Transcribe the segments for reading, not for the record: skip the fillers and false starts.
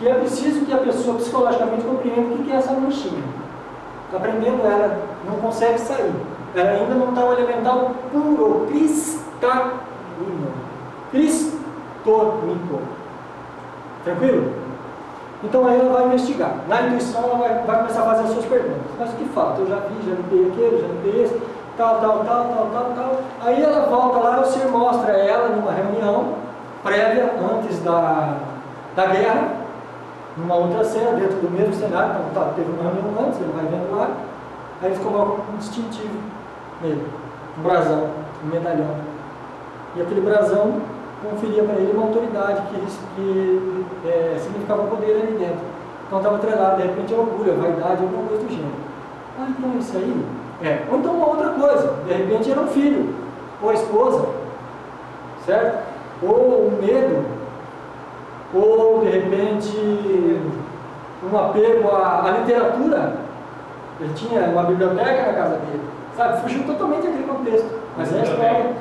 que é preciso que a pessoa psicologicamente compreenda o que é essa manchinha. Está aprendendo, ela não consegue sair. Ela ainda não está o elemental puro, cristalino. Cristônico. Tranquilo? Então aí ela vai investigar. Na intuição ela vai começar a fazer as suas perguntas. Mas o que falta? Eu já vi, já limpei aquele, já limpei esse, tal. Aí ela volta lá, o senhor mostra ela numa reunião prévia, antes da guerra, numa outra cena, dentro do mesmo cenário. Então, teve uma reunião antes, ele vai vendo lá, aí eles colocam um distintivo nele, um brasão, um medalhão. E aquele brasão conferia para ele uma autoridade que significava poder ali dentro. Então estava atrelado, de repente, a orgulho, a vaidade, alguma coisa do gênero. Ah, então isso aí é. Ou então uma outra coisa, de repente era um filho, ou a esposa, certo? Ou um medo, ou de repente um apego à literatura. Ele tinha uma biblioteca na casa dele, sabe? Fugiu totalmente daquele contexto, mas é a história.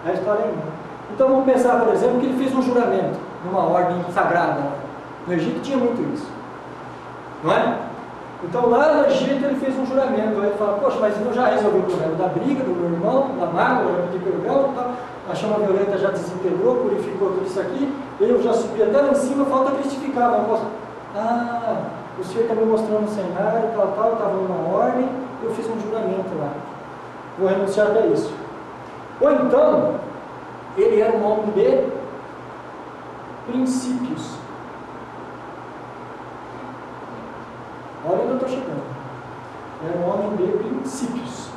É a história ainda. Então vamos pensar, por exemplo, que ele fez um juramento numa ordem sagrada. No Egito tinha muito isso, não é? Então lá no Egito ele fez um juramento. Aí ele fala: poxa, mas eu já resolvi o problema da briga do meu irmão, da mágoa, eu já pedi perdão, a chama violenta já desintegrou, purificou tudo isso aqui, eu já subi até lá em cima, falta cristificar. Mas eu posso... o senhor está me mostrando o cenário, estava numa ordem, eu fiz um juramento lá, vou renunciar até isso. Ou então ele era um homem de princípios. Olha onde eu estou chegando. Era um homem de princípios.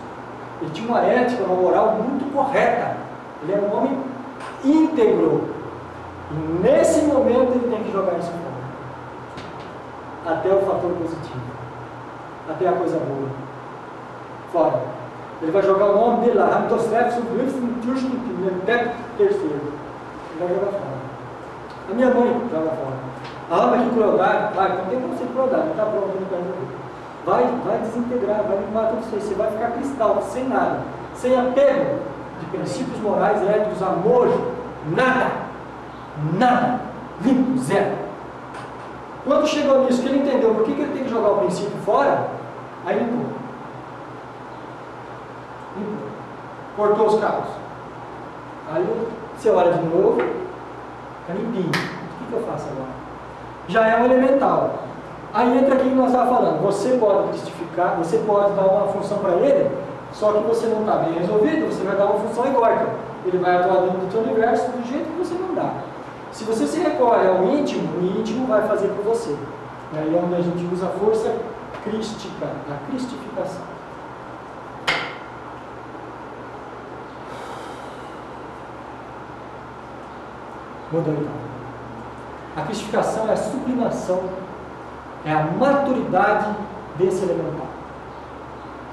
Ele tinha uma ética, uma moral muito correta. Ele era um homem íntegro. E nesse momento ele tem que jogar isso fora. Até o fator positivo. Até a coisa boa. Fora. Ele vai jogar o nome dele lá, Hamtoslef, até terceiro. Ele vai jogar fora. A minha mãe joga fora. Mas que crueldade. Então tem como ser crueldade, não está pronto, não vai resolver. Vai desintegrar, vai limpar tudo isso aí. Você vai ficar cristal, sem nada. Sem apego de princípios morais, éticos, amor, nada. Nada. Limpo, zero. Quando chegou nisso, que ele entendeu por que ele tem que jogar o princípio fora, aí limpou. Cortou os cabos. Aí você olha de novo, está limpinho. O que eu faço agora? Já é um elemental. Aí entra aqui que nós estávamos falando. Você pode cristificar, você pode dar uma função para ele, só que você não está bem resolvido, você vai dar uma função egóica. Ele vai atuar dentro do seu universo do jeito que você mandar. Se você se recorre ao íntimo, o íntimo vai fazer por você. E aí é onde a gente usa a força crística, a cristificação. Mudando então. A cristificação é a sublimação, é a maturidade desse elemental.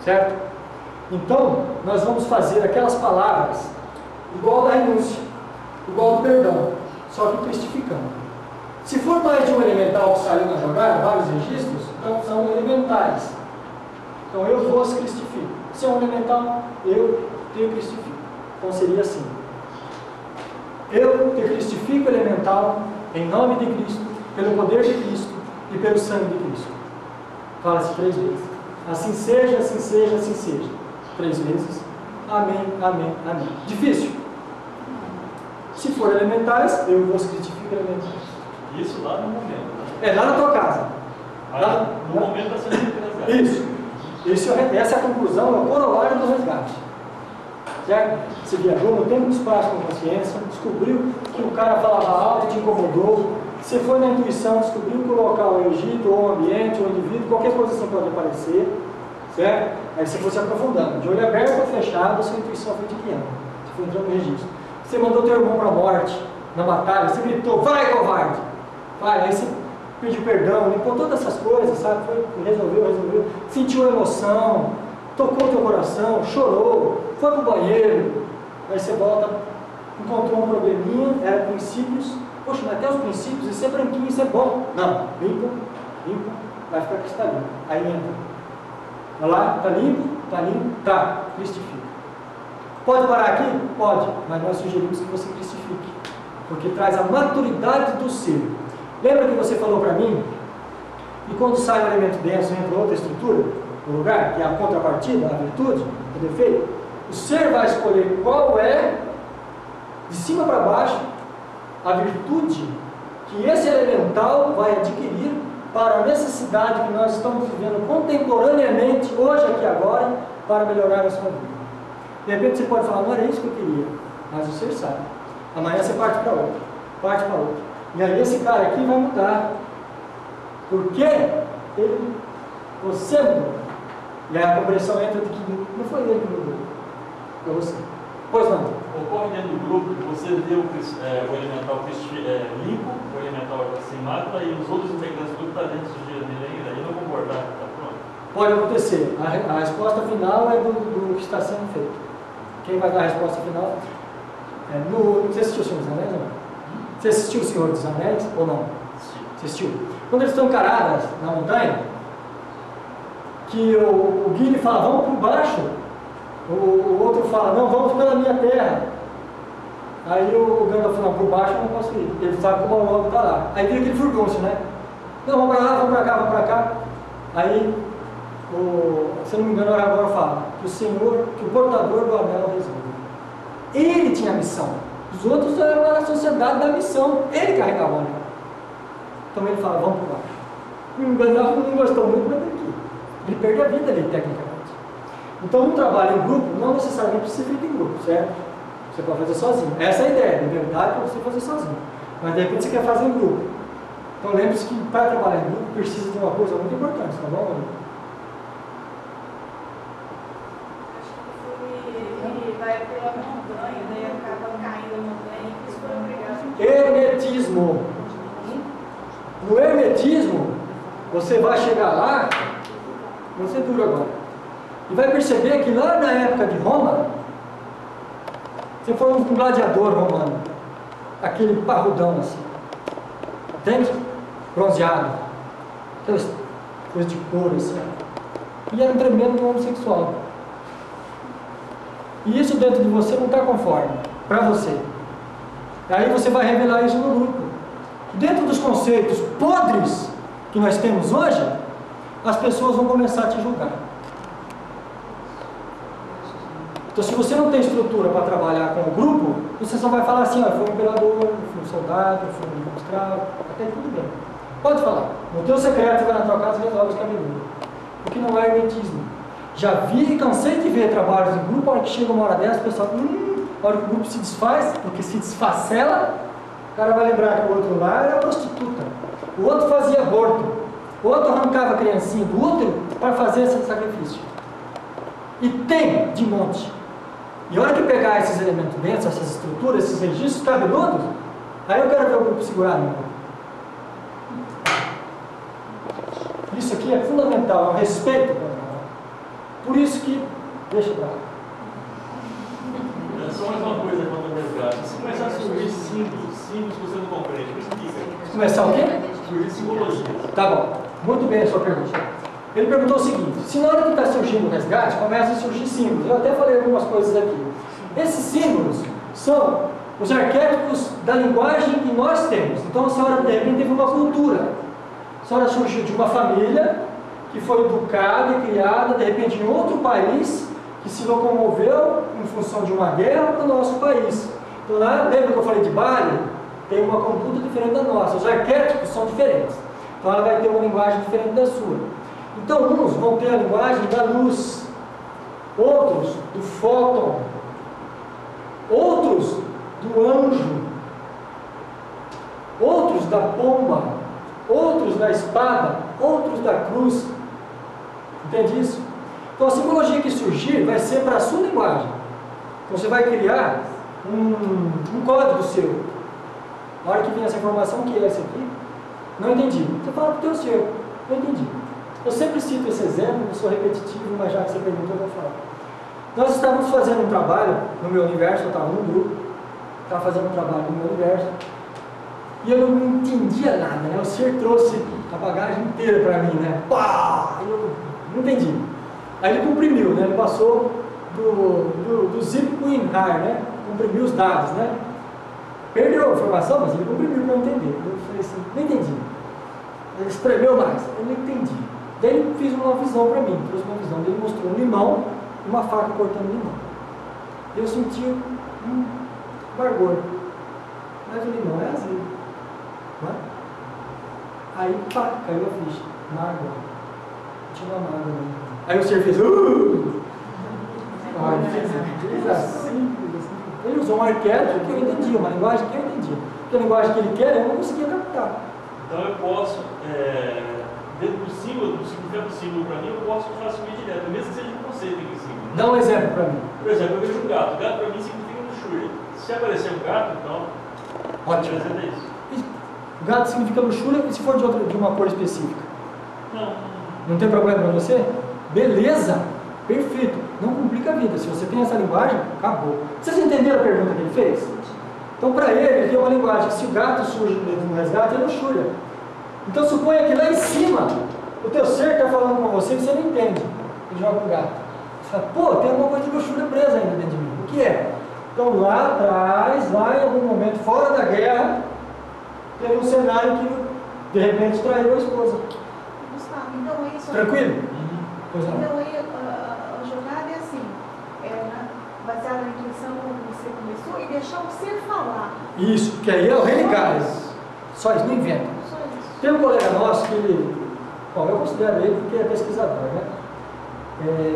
Certo? Então, nós vamos fazer aquelas palavras igual da renúncia, igual do perdão, só que cristificando. Se for mais de um elemental que saiu na jogada, vários registros, então são elementares. Então eu vos cristifico. Se é um elemental, eu te cristifico. Então seria assim: eu te cristifico, elemental, em nome de Cristo, pelo poder de Cristo e pelo sangue de Cristo. Fala-se 3 vezes. Assim seja, assim seja, assim seja. 3 vezes. Amém, amém, amém. Difícil? Se for elementares, eu vos cristifico elementares. Isso lá no momento. É lá na tua casa. Lá, no momento da sua resgate. Isso. Essa é a conclusão, é o corolário do resgate. Certo? Você viajou no tempo e espaço com consciência, descobriu que o cara falava alto e te incomodou. Você foi na intuição, descobriu que o local é o Egito, ou o ambiente, ou o indivíduo, qualquer coisa assim pode aparecer. Certo? Aí você foi se aprofundando. De olho aberto ou fechado, a sua intuição foi te guiando. Você foi entrando no registro. Você mandou teu irmão para a morte, na batalha, você gritou: vai, covarde! Vai, aí você pediu perdão, limpou todas essas coisas, sabe? Resolveu. Sentiu a emoção, tocou teu coração, chorou, foi pro banheiro. Aí você volta, encontrou um probleminha, era princípios. Poxa, mas até os princípios, isso é branquinho, isso é bom. Não, limpo, vai ficar cristalino. Aí entra. Olha lá, tá limpo, tá, cristifica. Pode parar aqui? Pode, mas nós sugerimos que você cristifique, porque traz a maturidade do ser. Lembra que você falou para mim que quando sai um elemento denso entra outra estrutura no lugar, que é a contrapartida, a virtude, o defeito? O ser vai escolher qual é, de cima para baixo, a virtude que esse elemental vai adquirir para a necessidade que nós estamos vivendo contemporaneamente, hoje, aqui, agora, para melhorar a sua vida. De repente você pode falar, não era isso que eu queria, mas o ser sabe. Amanhã você parte para outra, parte para outra. E aí esse cara aqui vai mudar. Porque você mudou. E aí a compreensão entra de que não foi ele que mudou, foi você. Pois não. Ocorre dentro do grupo que você deu o elemental limpo, o elemental sem mácula, e os outros integrantes do grupo estão dentro do dia dele ainda, e não concordar, está pronto. Pode acontecer. A resposta final é do que está sendo feito. Quem vai dar a resposta final você assistiu o Senhor dos Anéis ou não? Você assistiu o Senhor dos Anéis ou não? Sim. Você assistiu? Quando eles estão encaradas na montanha, que o Gimli fala, vamos por baixo, o outro fala, não, vamos pela minha terra. Aí o Gandalf fala, por baixo eu não posso ir. Ele sabe que o Balrog está lá. Aí vira aquele furdúncio, né? Não, vamos para lá, vamos para cá, vamos para cá. Aí, se eu não me engano, o Aragorn fala que o portador do anel resolve. Ele tinha a missão. Os outros eram a sociedade da missão. Ele carregava o anel. Então ele fala, vamos por baixo. E o Gandalf não gostou muito, mas aqui. Ele perde a vida ali, tecnicamente. Então, um trabalho em grupo não necessariamente precisa ser feito em grupo, certo? Você pode fazer sozinho. Essa é a ideia, de verdade, para você fazer sozinho. Mas de repente você quer fazer em grupo. Então lembre-se que para trabalhar em grupo precisa de uma coisa muito importante, tá bom? Ele vai pela montanha, daí acaba caindo a montanha e eles foram obrigados. Hermetismo. No hermetismo, você vai chegar lá, você dura agora. E vai perceber que lá na época de Roma, você foi um gladiador romano, aquele parrudão assim, entende? Bronzeado, aquelas coisas de couro assim, e era um tremendo homossexual. E isso dentro de você não está conforme, para você. Aí você vai revelar isso no grupo. Dentro dos conceitos podres que nós temos hoje, as pessoas vão começar a te julgar. Então, se você não tem estrutura para trabalhar com o grupo, você só vai falar assim, ó, foi um imperador, foi um soldado, foi um escravo, até tudo bem. Pode falar. No teu secreto, você vai na tua casa e resolve os cabelinhos. Porque não é hermetismo. Já vi e cansei de ver trabalhos em grupo, a hora que chega uma hora dessa, o pessoal, a hora que o grupo se desfaz, porque se desfacela, o cara vai lembrar que o outro lá era prostituta, o outro fazia aborto, o outro arrancava a criancinha do útero para fazer esse sacrifício. E tem de monte. E a hora que pegar esses elementos dentro, essas estruturas, esses registros cabeludos, aí eu quero ver o grupo segurar. Isso aqui é fundamental, é um respeito. Por isso que, deixa pra lá. Só mais uma coisa quanto ao resgate. Se começar a surgir símbolos que você não compreende, me explica. Começar o quê? Surgir simbologia. Tá bom. Muito bem a sua pergunta. Ele perguntou o seguinte, se na hora que está surgindo o resgate, começa a surgir símbolos. Eu até falei algumas coisas aqui. Esses símbolos são os arquétipos da linguagem que nós temos. Então a senhora, de repente, teve uma cultura. A senhora surgiu de uma família que foi educada e criada, de repente, em outro país, que se locomoveu em função de uma guerra para o nosso país. Então, lá, lembra que eu falei de Bali? Tem uma conduta diferente da nossa. Os arquétipos são diferentes. Então, ela vai ter uma linguagem diferente da sua. Então, uns vão ter a linguagem da luz, outros do fóton, outros do anjo, outros da pomba, outros da espada, outros da cruz. Entende isso? Então a simbologia que surgir vai ser para a sua linguagem. Então você vai criar um código seu. Na hora que vem essa informação, que é essa aqui, não entendi. Você fala para o teu seu, não entendi. Eu sempre cito esse exemplo, eu sou repetitivo, mas já que você perguntou, eu vou falar. Nós estávamos fazendo um trabalho no meu universo, eu estava num grupo, estava fazendo um trabalho no meu universo, e eu não entendia nada, né? O ser trouxe a bagagem inteira para mim, né? Pá! Eu não entendi. Aí ele comprimiu, né? Ele passou do zip para o INRAR, né? Comprimiu os dados, né? Perdeu a informação, mas ele comprimiu para eu entender. Eu falei assim, não entendi. Ele espremeu mais, eu não entendi. Daí ele fez uma visão para mim, trouxe uma visão. Ele mostrou um limão e uma faca cortando limão. Eu senti amargor. Mas o limão é azedo. Não é? Aí, pá, caiu a ficha. Mágoa. Tinha uma mágoa ali. Aí o ser fez. Fez assim. Ele usou um arquétipo que eu entendia, uma linguagem que eu entendia. Porque a linguagem que ele quer, eu não conseguia captar. Então eu posso, dentro do símbolo, do significado do símbolo para mim, eu posso facilmente direto, mesmo que seja um conceito aqui em cima. Dá um exemplo para mim. Por exemplo, eu vejo um gato. Gato para mim significa luxúria. Se aparecer um gato, então. Ótimo. É isso. Gato significa luxúria e se for de uma cor específica? Não. Não tem problema para você? Beleza! Perfeito. Não complica a vida. Se você tem essa linguagem, acabou. Vocês entenderam a pergunta que ele fez? Então, para ele tem uma linguagem que se o gato surge no resgate, é luxúria. Então, suponha que lá em cima, o teu ser está falando com você e você não entende. Ele joga um gato. Você fala, pô, tem alguma coisa de luxúria presa ainda dentro de mim. O que é? Então, lá atrás, lá em algum momento, fora da guerra, teve um cenário que, de repente, traiu a esposa. Gustavo, então é isso. Tranquilo? Pois não. Então aí, a jogada é assim, baseada na intuição, como você começou, e deixar o ser falar. Isso, porque aí é o religar. Só isso, não inventa. Só isso. Tem um colega nosso que ele, bom, eu considero ele porque é pesquisador, né?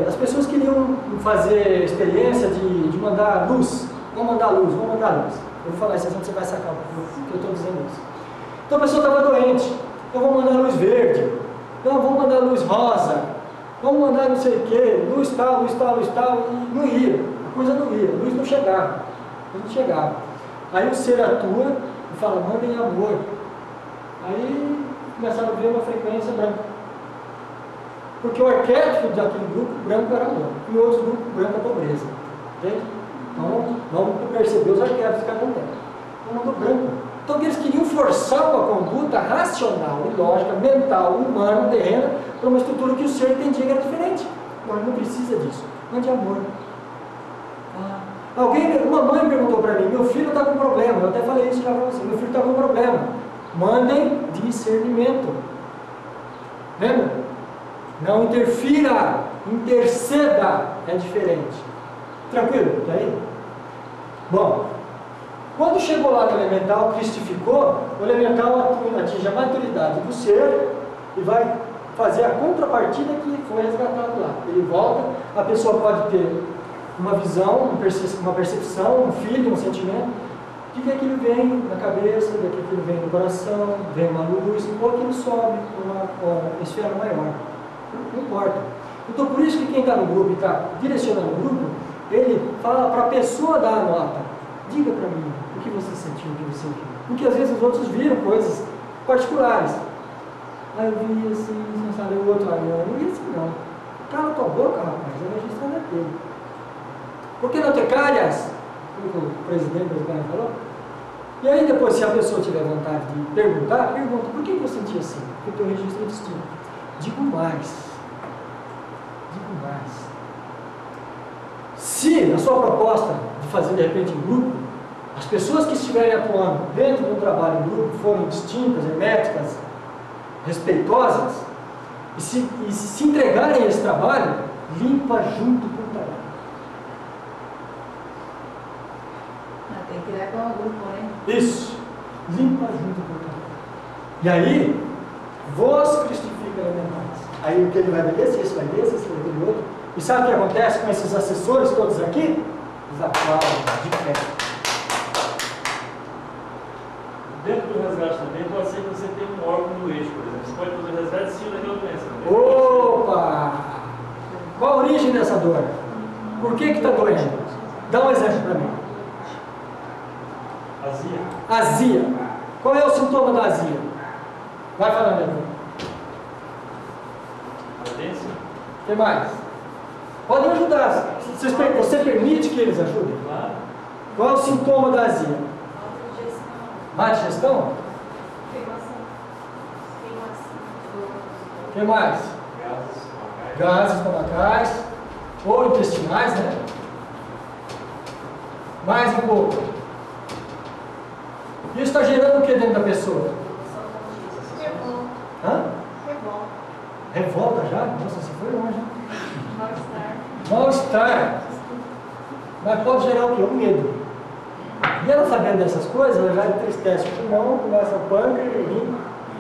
As pessoas queriam fazer experiência de mandar luz. Vamos mandar luz. Eu vou falar isso, assim você vai sacar porque eu estou dizendo isso. Então a pessoa estava doente. Então vamos mandar luz verde. Então vamos mandar luz rosa. Vamos mandar não sei o que, luz tal, e não ia. A coisa não ia, a luz não chegava. Aí o ser atua e fala, mandem amor. Aí começaram a ver uma frequência branca. Porque o arquétipo daquele grupo branco era amor, e o outro grupo branco é pobreza. Entende? Então vamos perceber os arquétipos que cada um tem. Então mandou branco. Então eles queriam forçar uma conduta racional e lógica, mental, humana, terrena, para uma estrutura que o ser entendia que era diferente. Mas não precisa disso. Mande amor. Uma mãe perguntou para mim, meu filho está com problema, eu até falei isso já para você, meu filho está com problema. Mandem discernimento. Lembra? Não interfira, interceda, é diferente. Tranquilo? Tá aí? Bom, quando chegou lá no elemental, cristificou, o elemental atinge a maturidade do ser e vai fazer a contrapartida que foi resgatado lá. Ele volta, a pessoa pode ter uma visão, uma percepção, um feeling, um sentimento, de que aquilo vem na cabeça, de que aquilo vem no coração, vem uma luz, ou aquilo sobe para uma esfera maior. Não importa. Então, por isso que quem está no grupo e está direcionando o grupo, ele fala para a pessoa dar a nota. Diga para mim o que você sentiu, o que você viu. Porque às vezes os outros viram coisas particulares. Aí eu vi assim, sabe, o outro, eu não vi assim não. Cala tua boca, rapaz, é registrado aquele. Por que não te calhas? Como o presidente brasileiro falou. E aí depois, se a pessoa tiver vontade de perguntar, pergunta, por que eu senti assim? Porque o teu registro é distinto. Digo mais. Se a sua proposta de fazer de repente em grupo, as pessoas que estiverem atuando dentro de um trabalho em grupo forem distintas, herméticas, respeitosas, e se entregarem a esse trabalho, limpa junto com o trabalho. Tem que ir com o grupo, né? Isso. Limpa junto com o trabalho. E aí, vos cristifica elementais. Aí o que ele vai ver, esse vai ver, esse vai ver aquele outro. E sabe o que acontece com esses assessores todos aqui? Eles aplaudem de pé. Dentro do resgate também, pode ser que você tenha um órgão no eixo, por exemplo. Você pode fazer o resgate sim daquela doença. Né? Opa! Qual a origem dessa dor? Por que está doendo? Dá um exemplo para mim. Azia. Azia. Qual é o sintoma da azia? Vai falando aí. Ardência. O que mais? Podem ajudar. Você permite que eles ajudem? Claro. Qual é o sintoma da azia? Má digestão? O que mais? Gases estomacais. Ou intestinais, né? Mais um pouco. Isso está gerando o que dentro da pessoa? Revolta. Hã? Revolta. Revolta já? Nossa, você foi longe. Mal-estar. Mal-estar. Mas pode gerar o quê? O medo. E ela sabendo dessas coisas, ela já entristece o pulmão, começa a panca,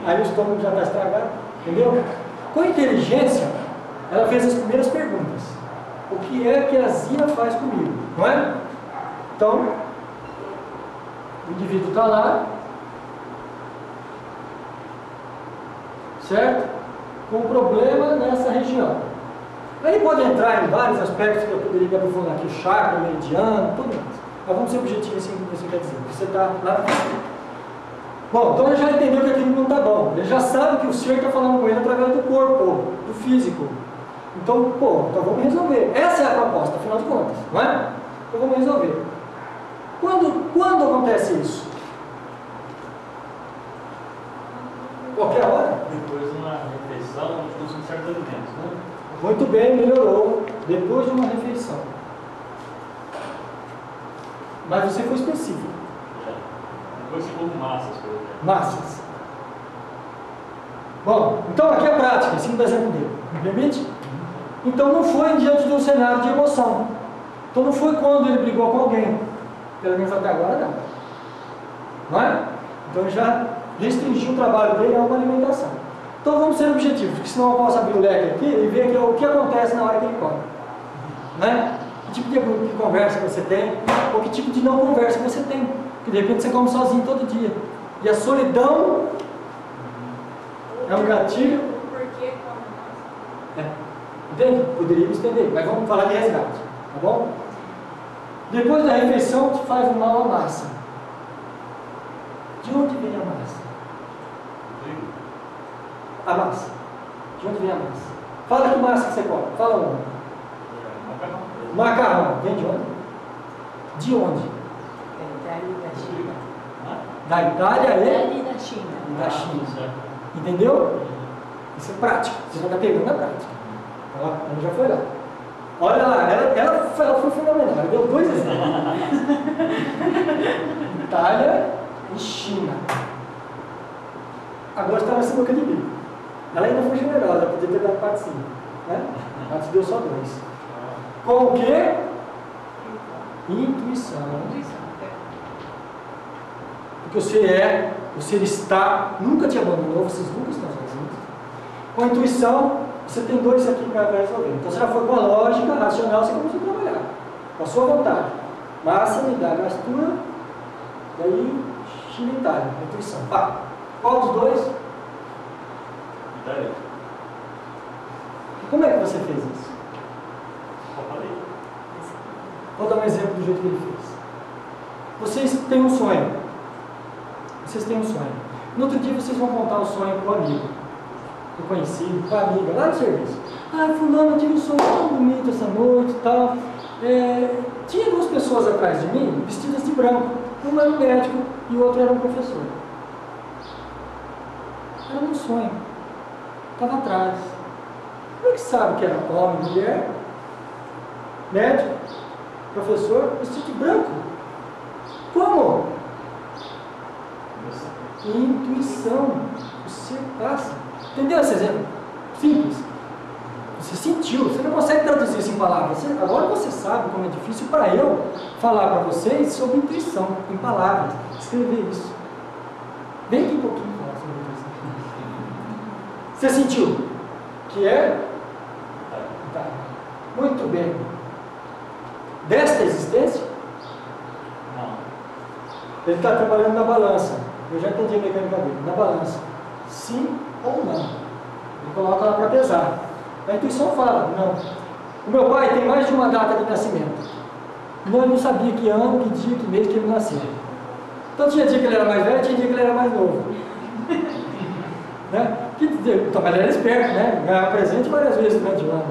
aí o estômago já está estragado. Entendeu? Com inteligência, ela fez as primeiras perguntas. O que é que a Zia faz comigo? Não é? Então, o indivíduo está lá, certo? Com problema nessa região. Aí pode entrar em vários aspectos que eu poderia me aprofundar aqui, chakra, meridiano, tudo mais. Mas vamos ser objetivos assim, o que você quer dizer. Você está lá na frente. Bom, então ele já entendeu que aquilo não está bom. Ele já sabe que o ser está falando com ele através do corpo, do físico. Então, então vamos resolver. Essa é a proposta, afinal de contas, não é? Então vamos resolver. Quando acontece isso? Qualquer hora? Depois de uma refeição, a gente consome certos alimentos, né? Muito bem, melhorou. Depois de uma refeição. Mas você foi específico. Depois você come massas, por exemplo. Massas. Bom, então aqui é a prática, em cima do exemplo dele. Me permite? Então não foi diante de um cenário de emoção. Então não foi quando ele brigou com alguém. Pelo menos até agora não. Não é? Então ele já restringiu o trabalho dele a uma alimentação. Então vamos ser objetivos, porque senão eu posso abrir o leque aqui e ver o que acontece na hora que ele come. Né? Que tipo de conversa você tem, ou que tipo de não conversa você tem. Porque de repente você come sozinho todo dia. E a solidão é um gatilho. Por que come? Entende? Poderíamos entender, mas vamos falar de resgate, tá bom? Depois da refeição, te faz mal a massa. De onde vem a massa? A massa. De onde vem a massa? Fala que massa que você come. Fala onde? Macarrão. Macarrão. Vem de onde? De onde? Itália e da China. Da Itália e Itália e da China. da China. Certo. Entendeu? Isso é prático. Você já está pegando na prática. Ela já foi lá. Olha lá, ela foi fenomenal. Ela deu 2 exemplos. Itália e China. Agora está na sinuca de bico. Ela ainda foi generosa, ela podia ter dado 4 sim. Né? Ela te deu só 2. Com o quê? Intuição. Porque você está, nunca te abandonou, vocês nunca estão sozinhos. Com a intuição, você tem 2 aqui para resolver. Então você já foi com a lógica racional, você começou a trabalhar. Com a sua vontade. Massa, unidade, gastura, e aí China e Itália, intuição. Pá. Qual dos 2? Itália. Como é que você fez isso? Só falei. Vou dar um exemplo do jeito que ele fez. Vocês têm um sonho. Vocês têm um sonho. No outro dia vocês vão contar o sonho para o amigo, para o conhecido, para a amiga, lá no serviço. Ah, fulano, eu tive um sonho tão bonito essa noite e tal. Tinha 2 pessoas atrás de mim, vestidas de branco. Um era um médico e o outro era um professor. Era um sonho. Estava atrás. Como é que sabe que era homem, mulher, médico, professor, vestido de branco? Como? Intuição. Você passa. Entendeu esse exemplo? Simples. Você sentiu. Você não consegue traduzir isso em palavras. Agora você sabe como é difícil para eu falar para vocês sobre intuição, em palavras. Escrever isso. Vem aqui um pouquinho falar sobre intuição. Você sentiu? Que é? Tá. Muito bem. Desta existência? Não. Ele está trabalhando na balança. Eu já entendi a mecânica dele. Na balança. Sim ou não. Ele coloca lá para pesar. A intuição fala, não. O meu pai tem mais de uma data de nascimento. Não, ele não sabia que ano, que dia, que mês que ele nasceu. Então tinha dia que ele era mais velho, tinha dia que ele era mais novo. Né? Então, mas ele era esperto, né? Ganhava presente várias vezes durante o ano.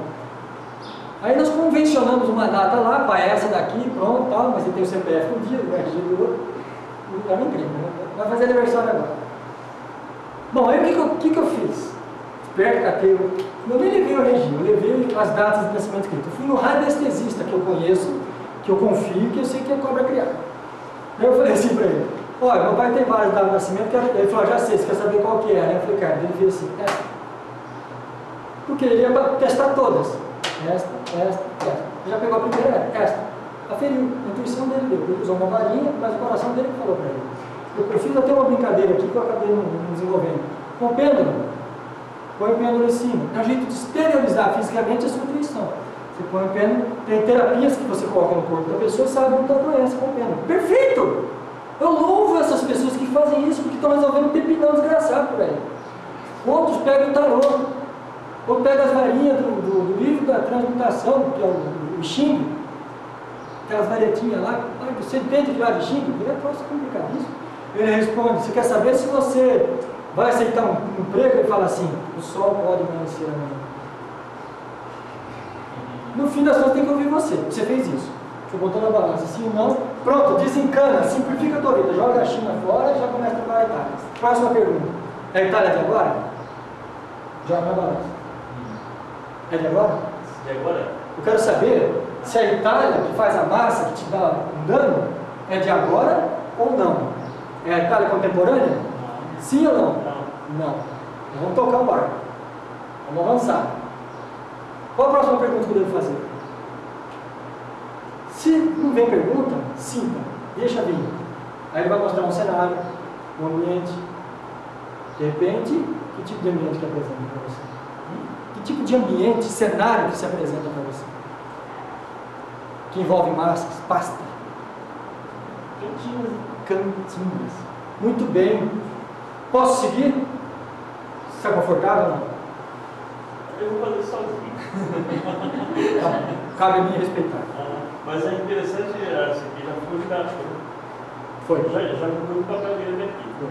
Aí nós convencionamos uma data lá, para essa daqui, pronto, tal, mas ele tem o CPF um dia, o RG do outro. Era incrível, né? Vai fazer aniversário agora. Bom, aí o que eu fiz? Esperto, catei. Eu nem levei o RG, eu levei as datas de nascimento escrito. Eu fui no radiestesista que eu conheço, que eu confio, que eu sei que é cobra criada. Aí eu falei assim para ele: Olha, meu pai tem vários dados de nascimento, ele falou, já sei, você quer saber qual que é, né? Eu falei, cara, ele fez assim, esta. Porque ele ia para testar todas. Esta. Ele já pegou a primeira, esta. Aferiu, a intuição dele deu. Ele usou uma varinha, mas o coração dele que falou para ele. Eu fiz até uma brincadeira aqui que eu acabei não desenvolvendo. Com o pêndulo, põe o pêndulo em cima. É um jeito de exteriorizar fisicamente a sua intuição. Você põe o pêndulo, tem terapias que você coloca no corpo da pessoa e sabe muita doença com o pêndulo. Perfeito! Eu louvo essas pessoas que fazem isso porque estão resolvendo um pepinão desgraçado por aí. Outros pegam o tarô, ou pegam as varinhas do livro da transmutação, que é o Xing, aquelas varetinhas lá. Você entende que lá de Xing? É um troço complicadíssimo. Ele responde, você quer saber se você vai aceitar um emprego? Ele fala assim, o sol pode amanhecer amanhã. No fim das contas tem que ouvir você. Você fez isso. Você botou na balança, sim ou não? Pronto, desencana, simplifica a tua vida. Joga a China fora e já começa a trabalhar a Itália. Próxima pergunta. É a Itália de agora? Joga na balança. É de agora? De agora? Eu quero saber se a Itália, que faz a massa, que te dá um dano, é de agora ou não. É a Itália contemporânea? Não. Sim ou não? Não. Não. Então vamos tocar o barco. Vamos avançar. Qual a próxima pergunta que eu devo fazer? Se não vem pergunta, sinta, deixa vir. Aí ele vai mostrar um cenário, um ambiente. De repente, que tipo de ambiente que apresenta para você? Que tipo de ambiente, cenário que se apresenta para você? Que envolve massas, pasta. Cantinhas. Muito bem. Posso seguir? Está confortável ou não? Eu vou fazer sozinho. Tá. Cabe a mim respeitar. Mas é interessante, essa aqui já foi ligado. Foi. Já cumpriu o papel dele aqui. Foi.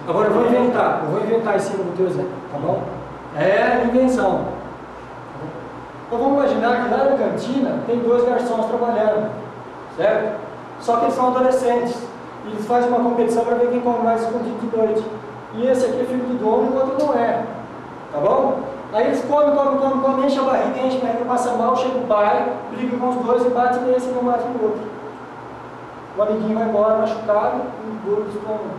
Agora eu vou inventar em cima do teu exemplo, tá bom? É invenção. Então vamos imaginar que lá na cantina tem 2 garçons trabalhando, certo? Só que eles são adolescentes. E eles fazem uma competição para ver quem come mais escondido de noite. E esse aqui é filho do dono e o outro não é. Tá bom? Aí eles comem, enche a barriga, passa mal, chega o pai, briga com os dois e bate nesse e não bate no outro. O amiguinho vai embora machucado e o dor do estômago.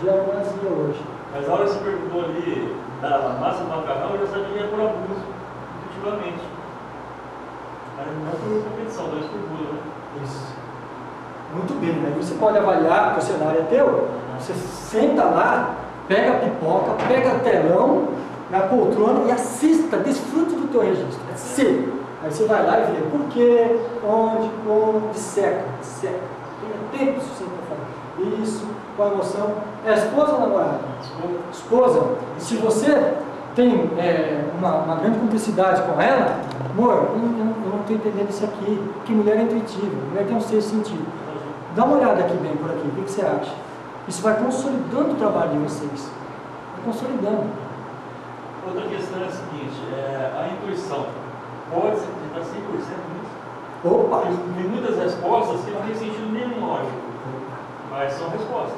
Gera uma azia hoje. Mas a hora que você perguntou ali da massa do macarrão, eu já sabia que era por abuso, efetivamente. Mas não por competição, 2 por burro, né? Isso. Muito bem, né? Você pode avaliar, porque o cenário é teu, você senta lá, pega a pipoca, pega o telão, na poltrona e assista, desfrute do teu registro. É seu. Aí você vai lá e vê por quê, onde, como, disseca. Tenha tempo suficiente para falar. Isso, com a emoção. É a esposa ou namorada? Esposa. E se você tem uma grande cumplicidade com ela, amor, eu não estou entendendo isso aqui, porque mulher é intuitiva, mulher tem um sexto sentido. Dá uma olhada aqui bem por aqui, o que você acha? Isso vai consolidando o trabalho de vocês. Vai consolidando. Outra questão é a seguinte, a intuição pode ser acreditar 100% nisso? Opa! Tem muitas respostas que não têm sentido nenhum lógico, mas são respostas.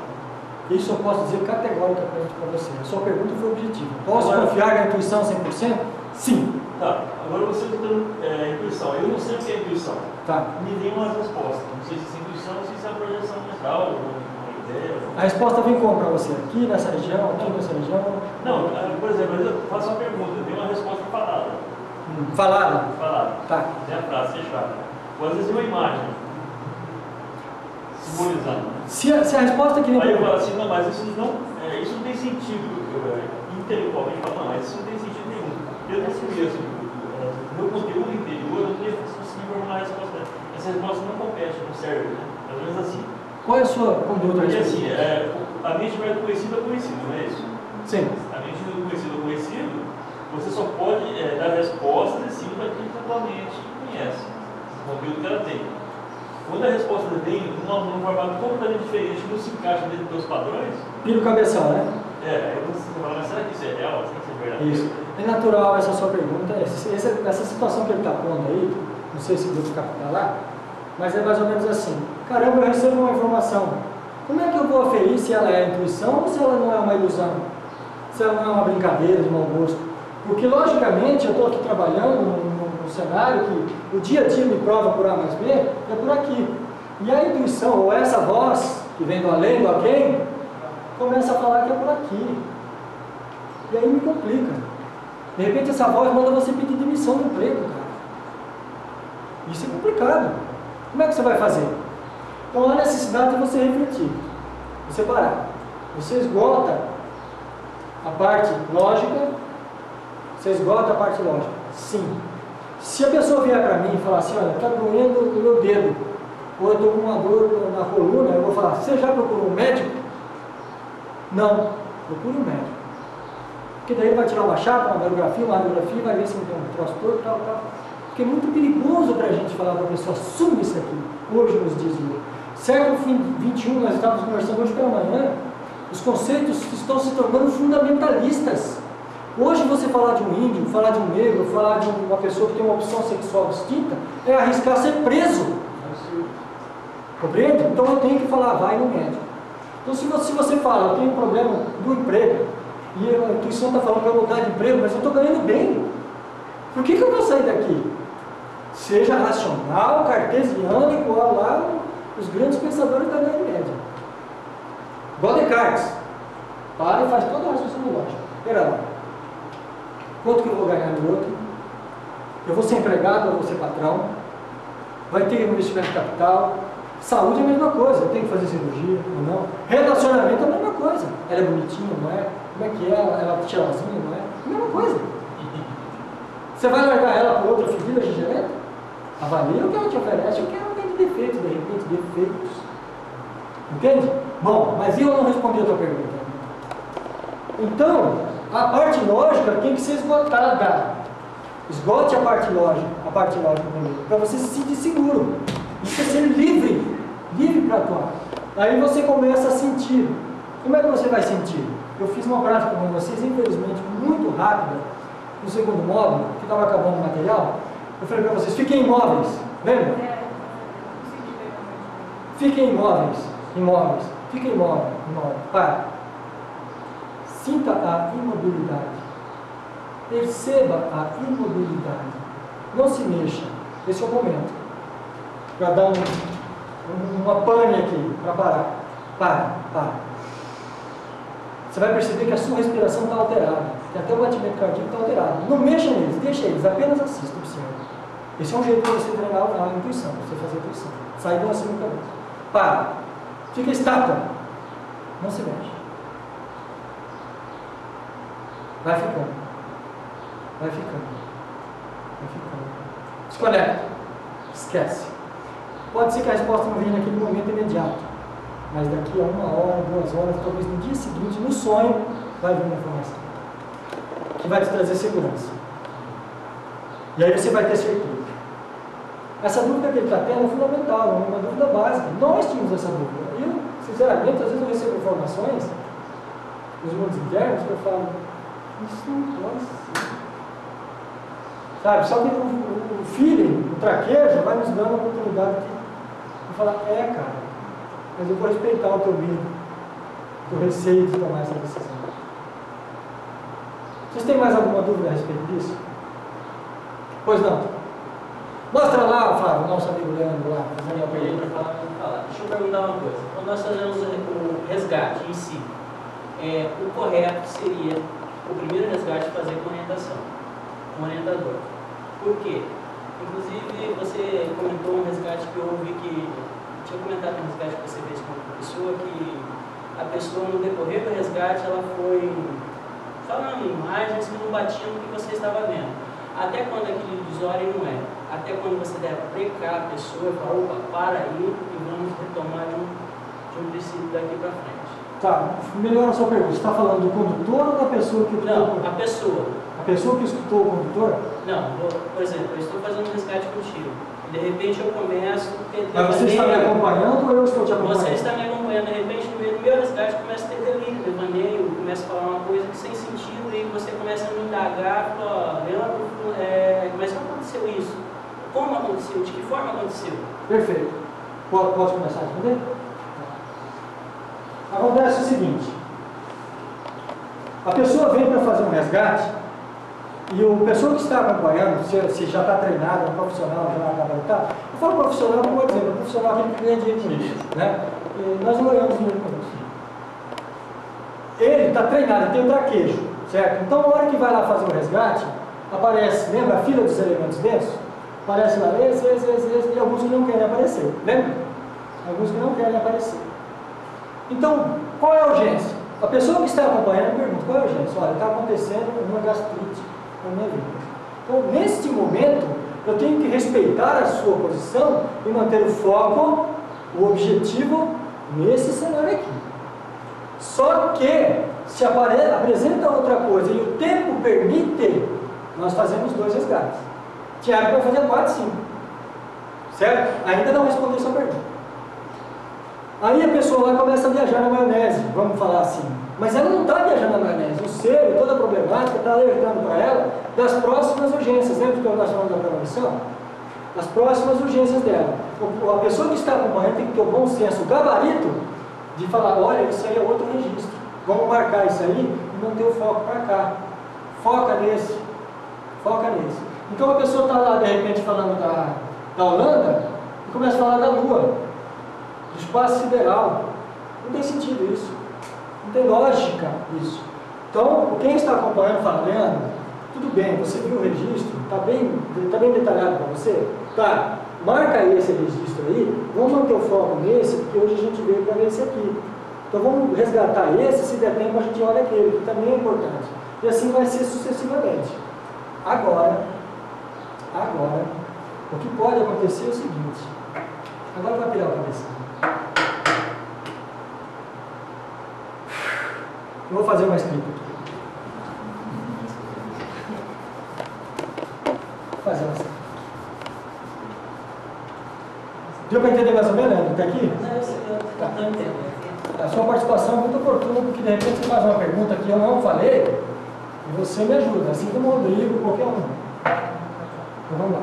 Isso eu posso dizer categoricamente para você. A sua pergunta foi objetiva. Posso confiar na intuição 100%? Sim. Tá, agora você está dando intuição. Eu não sei o que é intuição. Tá. Me dê umas respostas. Não sei se é intuição ou se é a projeção mental, uma ideia. A resposta vem como para você? Aqui nessa região, aqui nessa região? Não, por exemplo, eu faço uma pergunta, eu tenho uma resposta falada. Falada? Falada. Tá. Tem a frase fechada. Ou às vezes uma imagem. Simbolizando. Se a resposta que vem. Aí eu falo assim, não, mas isso não tem sentido. Intelectualmente eu falo, não, mas isso não tem sentido nenhum. Eu não conheço meu conteúdo interior, eu não tenho conseguido formular a resposta. Essa resposta não compete com o cérebro, né? Pelo menos assim. Qual é a sua conduta? Porque assim, a mente vai do conhecido a conhecido, não é isso? Sim. A mente do conhecido a conhecido, você só pode dar respostas em cima daquilo que a tua mente conhece, o conteúdo que ela tem. Quando a resposta vem num formato completamente diferente, não se encaixa dentro dos teus padrões, Pira o cabeção, né? aí você fala, mas será que isso é real? Será que isso é verdade? Isso. É natural essa sua pergunta. Essa situação que ele está pondo aí, não sei se o grupo captar lá, mas é mais ou menos assim. Caramba, eu recebo uma informação. Como é que eu vou aferir se ela é intuição ou se ela não é uma ilusão? Se ela não é uma brincadeira de mau gosto? Porque, logicamente, eu estou aqui trabalhando num cenário que o dia a dia me prova por A mais B, é por aqui. E a intuição, ou essa voz que vem do além, do alguém, começa a falar que é por aqui. E aí me complica. De repente essa voz manda você pedir demissão do emprego, cara. Isso é complicado. Como é que você vai fazer? Então há necessidade de você refletir, você parar. Você esgota a parte lógica. Você esgota a parte lógica. Sim. Se a pessoa vier para mim e falar assim, olha, está doendo o meu dedo, ou eu estou com uma dor na coluna, eu vou falar, você já procurou um médico? Não, procure um médico. Porque daí ele vai tirar uma chapa, uma radiografia, vai ver se não tem um troço torto, tal. Porque é muito perigoso para a gente falar para a pessoa, assume isso aqui, hoje nos dias de hoje. Século XXI, nós estávamos conversando hoje pela manhã, os conceitos estão se tornando fundamentalistas. Hoje você falar de um índio, falar de um negro, falar de uma pessoa que tem uma opção sexual distinta, é arriscar ser preso. Compreende? Então eu tenho que falar, vai no médico. Então se você fala, eu tenho um problema do emprego, e a intuição está falando para eu mudar de emprego, mas eu estou ganhando bem. Por que eu vou sair daqui? Seja racional, cartesiano, igual lá os grandes pensadores da Idade Média. Igual Descartes. Para e faz toda a raciocínio lógico. Espera lá. Quanto que eu vou ganhar no outro? Eu vou ser empregado ou vou ser patrão? Vai ter investimento de capital? Saúde é a mesma coisa. Eu tenho que fazer cirurgia ou não? Relacionamento é a mesma coisa. Ela é bonitinha, não é? Como é que é? Ela é cheirosinha, não é? A mesma coisa. Você vai largar ela para outra figura de gerente? Avalia o que ela te oferece, o que ela tem de defeitos, de repente, defeitos. Entende? Bom, mas eu não respondi a tua pergunta. Então, a parte lógica tem que ser esgotada. Esgote a parte lógica primeiro, para você se sentir seguro. Isso é ser livre para atuar. Aí você começa a sentir. Como é que você vai sentir? Eu fiz uma prática com vocês, infelizmente, muito rápida, no segundo módulo, que estava acabando o material. Eu falei para vocês, fiquem imóveis, lembra? Fiquem imóveis, fiquem imóveis, para. Sinta a imobilidade, perceba a imobilidade, não se mexa, esse é o momento, para dar uma pane aqui, para parar, para. Você vai perceber que a sua respiração está alterada, que até o batimento cardíaco está alterado. Não mexa neles, deixa eles, apenas assista, observa. Esse é um jeito de você treinar a intuição, você fazer a intuição. Sai do acima da cabeça. Para. Fica estátua. Não se mexe. Vai ficando. Desconecta. Esquece. Pode ser que a resposta não venha naquele momento imediato. Mas daqui a 1 hora, 2 horas, talvez no dia seguinte, no sonho, vai vir uma informação que vai te trazer segurança. E aí você vai ter certeza. Essa dúvida que ele está tendo é fundamental, é uma dúvida básica. Nós tínhamos essa dúvida. Eu, sinceramente, às vezes eu recebo informações dos mundos internos que eu falo, isso não pode ser. Sabe, só que o feeling, o traquejo, vai nos dando a oportunidade de falar, cara, mas eu vou respeitar o teu medo, o teu receio de tomar essa decisão. Vocês têm mais alguma dúvida a respeito disso? Pois não. Mostra lá, Flávio, nosso amigo Leandro lá, fazendo a pergunta. Deixa eu perguntar uma coisa. Quando nós fazemos o resgate em si, o correto seria o primeiro resgate fazer com orientação, com orientador. Por quê? Inclusive, você comentou um resgate que eu ouvi que... Tinha comentado um resgate que você fez com uma pessoa, que a pessoa, no decorrer do resgate, ela foi falando imagens que não batiam no que você estava vendo. Até quando aquele ilusório não é. Até quando você deve precar a pessoa e falar, opa, para aí e vamos retomar de um princípio daqui para frente. Tá, melhor a sua pergunta. Você está falando do condutor ou da pessoa que... Não, a pessoa. A pessoa que escutou o condutor? Não, por exemplo, eu estou fazendo um resgate contigo. De repente eu começo... Mas você está me acompanhando ou eu estou te acompanhando? Você está me acompanhando, de repente no meio do meu resgate começa a ter delírio, devaneio, começa a falar uma coisa que sem sentido e você começa a me indagar, Leandro, mas como aconteceu isso? Como aconteceu? De que forma aconteceu? Perfeito. Posso começar a responder? Acontece o seguinte, a pessoa vem para fazer um resgate e o pessoa que está acompanhando, se já está treinado, é um profissional, já acaba de estar, eu falo profissional, como eu dizer, um profissional que ganha dinheiro com isso, né? E nós não ganhamos dinheiro com isso. Ele está treinado, ele tem um traquejo, certo? Então, na hora que vai lá fazer o resgate, aparece, lembra a fila dos elementos densos? Aparece lá, esse, e alguns que não querem aparecer, lembra? Alguns que não querem aparecer. Então, qual é a urgência? A pessoa que está acompanhando pergunta, qual é a urgência? Olha, está acontecendo uma gastrite na minha vida. Então, neste momento, eu tenho que respeitar a sua posição e manter o foco, o objetivo, nesse cenário aqui. Só que, se apresenta outra coisa e o tempo permite, nós fazemos 2 resgates. Tiago vai fazer 4, 5. Certo? Ainda não respondeu sua pergunta. Aí a pessoa lá começa a viajar na maionese, vamos falar assim. Mas ela não está viajando na maionese. O ser, toda a problemática, está alertando para ela das próximas urgências. Lembra que nós falamos da premonição? As próximas urgências dela. A pessoa que está acompanhando tem que ter o bom senso, o gabarito, de falar, olha, isso aí é outro registro. Vamos marcar isso aí e manter o foco para cá. Foca nesse. Foca nesse. Então a pessoa está lá, de repente, falando da Holanda e começa a falar da Lua, do espaço sideral. Não tem sentido isso. Não tem lógica isso. Então, quem está acompanhando fala, Leandro, tudo bem, você viu o registro, está bem detalhado para você? Tá, marca esse registro aí, vamos manter o foco nesse, porque hoje a gente veio para ver esse aqui. Então vamos resgatar esse, se der tempo a gente olha aquele, que também é importante. E assim vai ser sucessivamente. Agora, o que pode acontecer é o seguinte, agora vai virar a cabeça. Eu vou fazer uma escrita aqui. Vou fazer uma escrita. Deu para entender mais ou menos, Leandro, até aqui? Não, eu estou entendendo. A sua participação é muito oportuna, porque de repente você faz uma pergunta que eu não falei e você me ajuda, assim como o Rodrigo, qualquer um. Então vamos lá.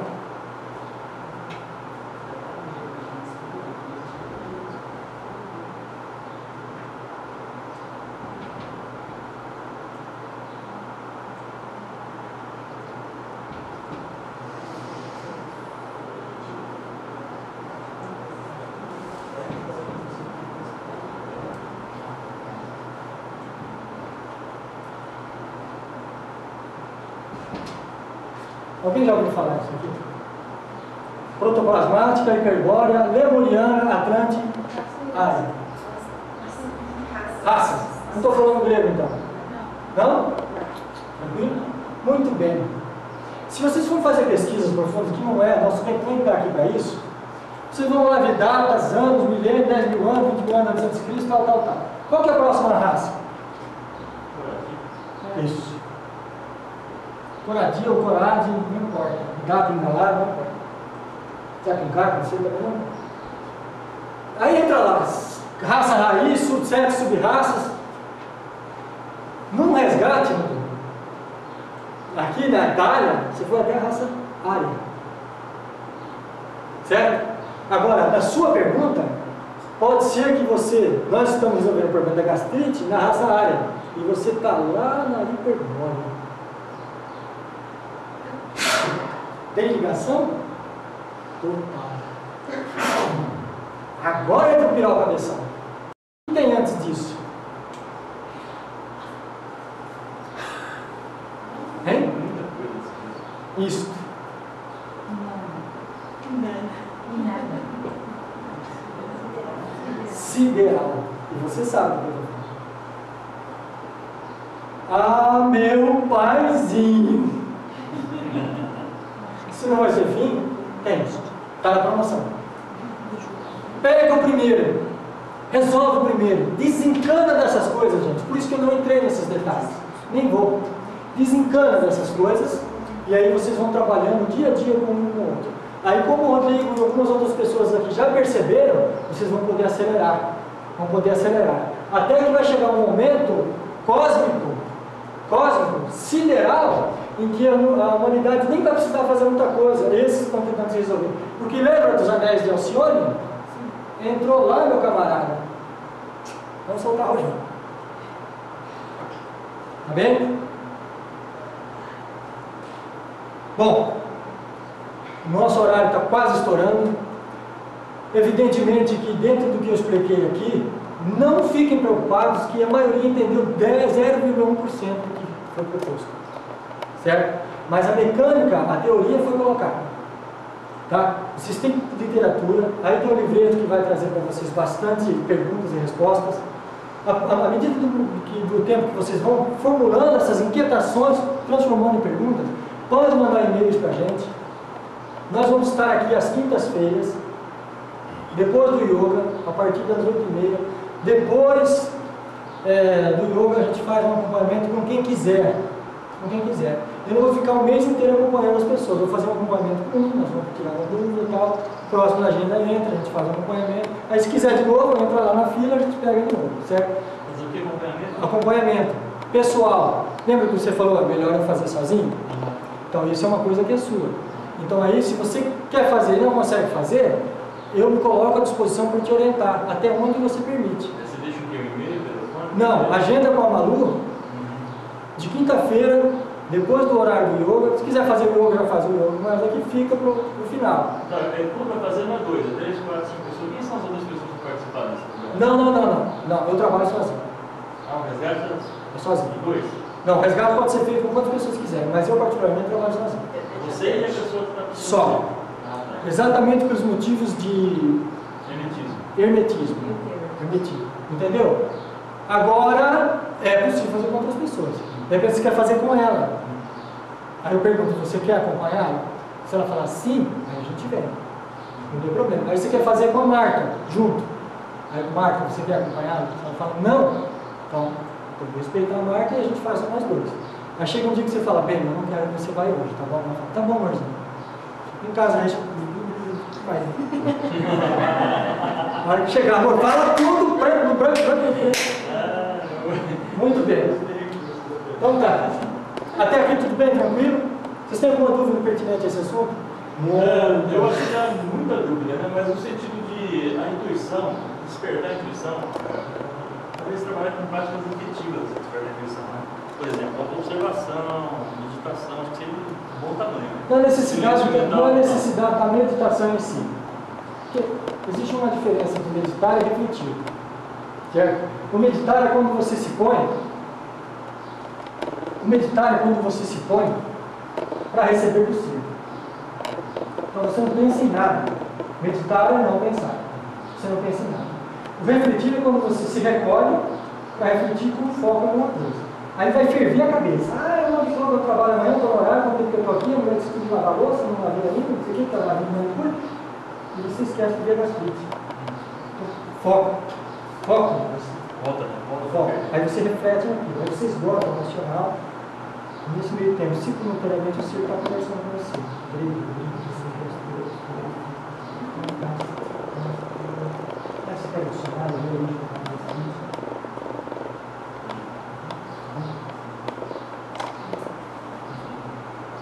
Alguém já ouviu falar disso aqui? Protoplasmática, hiperbórea, lemuriana, atlante, área. Raças. Não estou falando grego então. Não? Tranquilo? Muito bem. Se vocês forem fazer pesquisas profundas, que não é, nosso tempo nem está aqui para isso, vocês vão lá ver datas, anos, milênios, 10 mil anos, 20 mil anos antes de Cristo, tal. Qual que é a próxima raça? Isso. Coradia ou corade, não importa. Gato engalado, não importa. Será que um gato, você também não? Aí entra lá, raça raiz, subsexo, subraças. Num resgate, aqui na Itália, você foi até a raça área. Certo? Agora, na sua pergunta, pode ser que nós estamos resolvendo o problema da gastrite na raça área. E você está lá na hiperbórea. Tem ligação? Total. Agora é para pirar o cabeção. O que tem antes disso? Hein? Isso. Sideral. E você sabe o que eu estou falando. Ah, meu paizinho. Se não vai ser fim, tem. Está na promoção. Pega o primeiro. Resolve o primeiro. Desencana dessas coisas, gente. Por isso que eu não entrei nesses detalhes. Nem vou. Desencana dessas coisas. E aí vocês vão trabalhando dia a dia com um com o outro. Aí, como o Rodrigo e algumas outras pessoas aqui já perceberam, vocês vão poder acelerar. Vão poder acelerar. Até que vai chegar um momento cósmico, sideral, em que a humanidade nem vai precisar fazer muita coisa. Esses estão tentando se resolver. Porque lembra dos anéis de Alcione? Entrou lá, meu camarada. Vamos soltar o rojão. Tá bem? Bom, nosso horário está quase estourando. Evidentemente que dentro do que eu expliquei aqui, não fiquem preocupados que a maioria entendeu 0,1% do que foi proposto. Certo? Mas a mecânica, a teoria foi colocada. Tá? Vocês têm literatura, aí tem um livreto que vai trazer para vocês bastante perguntas e respostas. À medida do tempo que vocês vão formulando essas inquietações, transformando em perguntas, pode mandar e-mails para a gente. Nós vamos estar aqui às quintas-feiras, depois do yoga, a partir das 8h30. Depois do yoga a gente faz um acompanhamento com quem quiser. Com quem quiser. Eu não vou ficar o mês inteiro acompanhando as pessoas. Vou fazer um acompanhamento com um, nós vamos tirar uma dúvida e tal. Próximo da agenda entra, a gente faz um acompanhamento. Aí se quiser de novo, entra lá na fila, a gente pega de novo, certo? Mas o que acompanhamento? Acompanhamento. Pessoal, lembra que você falou, melhor eu fazer sozinho? Então isso é uma coisa que é sua. Então aí, se você quer fazer e não consegue fazer, eu me coloco à disposição para te orientar, até onde você permite. Você deixa o quê? O e-mail, telefone? Não, agenda com a Malu, de quinta-feira, depois do horário do yoga. Se quiser fazer o yoga, já faz o yoga, mas aqui fica pro final. Não, quando vai fazer não é 2, é 3, 4, 5 pessoas. Quem são as outras pessoas que participaram desse programa? Não, eu trabalho sozinho. Ah, o resgate É sozinho. de 2. Não, o resgate pode ser feito com quantas pessoas quiserem, mas eu particularmente trabalho sozinho. Você e a pessoa que está precisando. Só. Ah, tá. Exatamente pelos motivos de Hermetismo. hermetismo. Entendeu? Agora, é possível fazer com outras pessoas. De repente você quer fazer com ela. Aí eu pergunto, você quer acompanhá-la? Se ela falar sim, aí a gente vem. Não tem problema. Aí você quer fazer com a Marta, junto. Aí, Marta, você quer acompanhá-la? Se ela fala não, então eu vou respeitar a Marta e a gente faz com nós dois. Aí chega um dia que você fala, bem, eu não quero que você vá hoje, tá bom? Ela fala, tá bom, amorzinho. Em casa, a gente vai. A hora que chegar, amor, fala tudo branco. Muito bem. Então tá. Até aqui tudo bem, tranquilo? Vocês têm alguma dúvida pertinente a esse assunto? Eu acho que há muita dúvida, né? Mas no sentido de a intuição, despertar a intuição, talvez trabalhar com práticas efetivas de despertar a intuição, né? Por exemplo, observação, meditação, acho que seria um bom tamanho. Né? Não é necessidade da meditação em si. Porque existe uma diferença entre meditar e refletir. Certo? O meditar é quando você se põe. O meditar é quando você se põe para receber do ser. Então você não pensa em nada. Meditar é não pensar. Você não pensa em nada. O refletir é quando você se recolhe para refletir com foco em alguma coisa. Aí vai ferver a cabeça. Eu não estou no trabalho amanhã, estou no horário, quando eu estou aqui, a mulher decidiu de lavar a louça, não lavei ainda, não sei o que, está lavando manicure. E você esquece de ver a gastrite. Foco. Volta. Foco. Aí você reflete naquilo. Aí você esgota o racional. Nesse meio tempo, simultaneamente o ser está conversando com você. Você pega o cenário,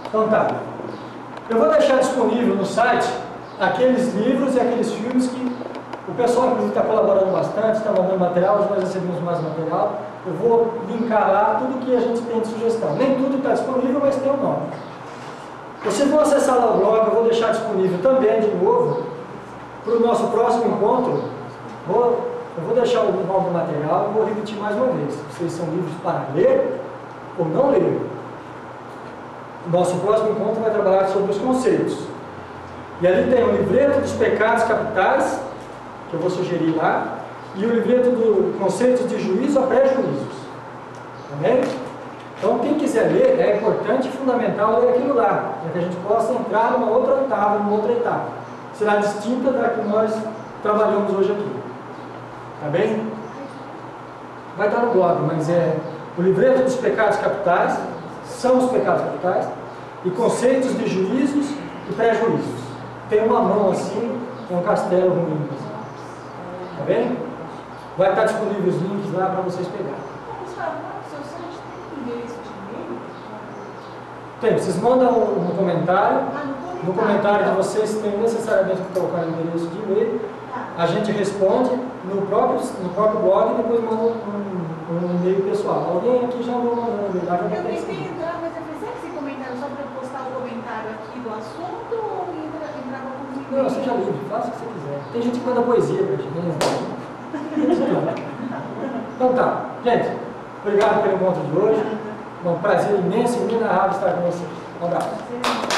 Então tá. Eu vou deixar disponível no site aqueles livros e aqueles filmes que o pessoal, inclusive, está colaborando bastante, está mandando material, hoje nós recebemos mais material. Eu vou linkar lá tudo que a gente tem de sugestão. Nem tudo está disponível, mas tem o nome. Vocês vão acessar lá o blog, eu vou deixar disponível também, de novo, para o nosso próximo encontro. Eu vou deixar o nome do material e vou repetir mais uma vez. Vocês são livros para ler ou não ler. Nosso próximo encontro vai trabalhar sobre os conceitos. E ali tem o livreto dos pecados capitais, que eu vou sugerir lá, e o livreto do conceitos de juízo a pré-juízos. Amém? Então, quem quiser ler, é importante e fundamental ler aquilo lá, para que a gente possa entrar numa outra oitava, numa outra etapa. Será distinta da que nós trabalhamos hoje aqui. Tá bem? Vai estar no blog, mas é o livreto dos pecados capitais, são os pecados capitais, e conceitos de juízos e pré-juízos. Tem uma mão assim, com um castelo ruim. Tá bem? Vai estar disponível os links lá para vocês pegarem. Tem, vocês mandam no comentário. No comentário de vocês tem necessariamente que colocar o endereço de e-mail. A gente responde no próprio blog e depois manda um e-mail pessoal. Alguém aqui já mandou um e-mail lá. Eu tentei entrar, mas eu pensei que esse comentário só para eu postar o comentário faça o que você quiser. Tem gente que manda poesia pra gente, né? Então tá, gente, obrigado pelo encontro de hoje. Um prazer imenso e inenarrável estar com vocês. Um abraço.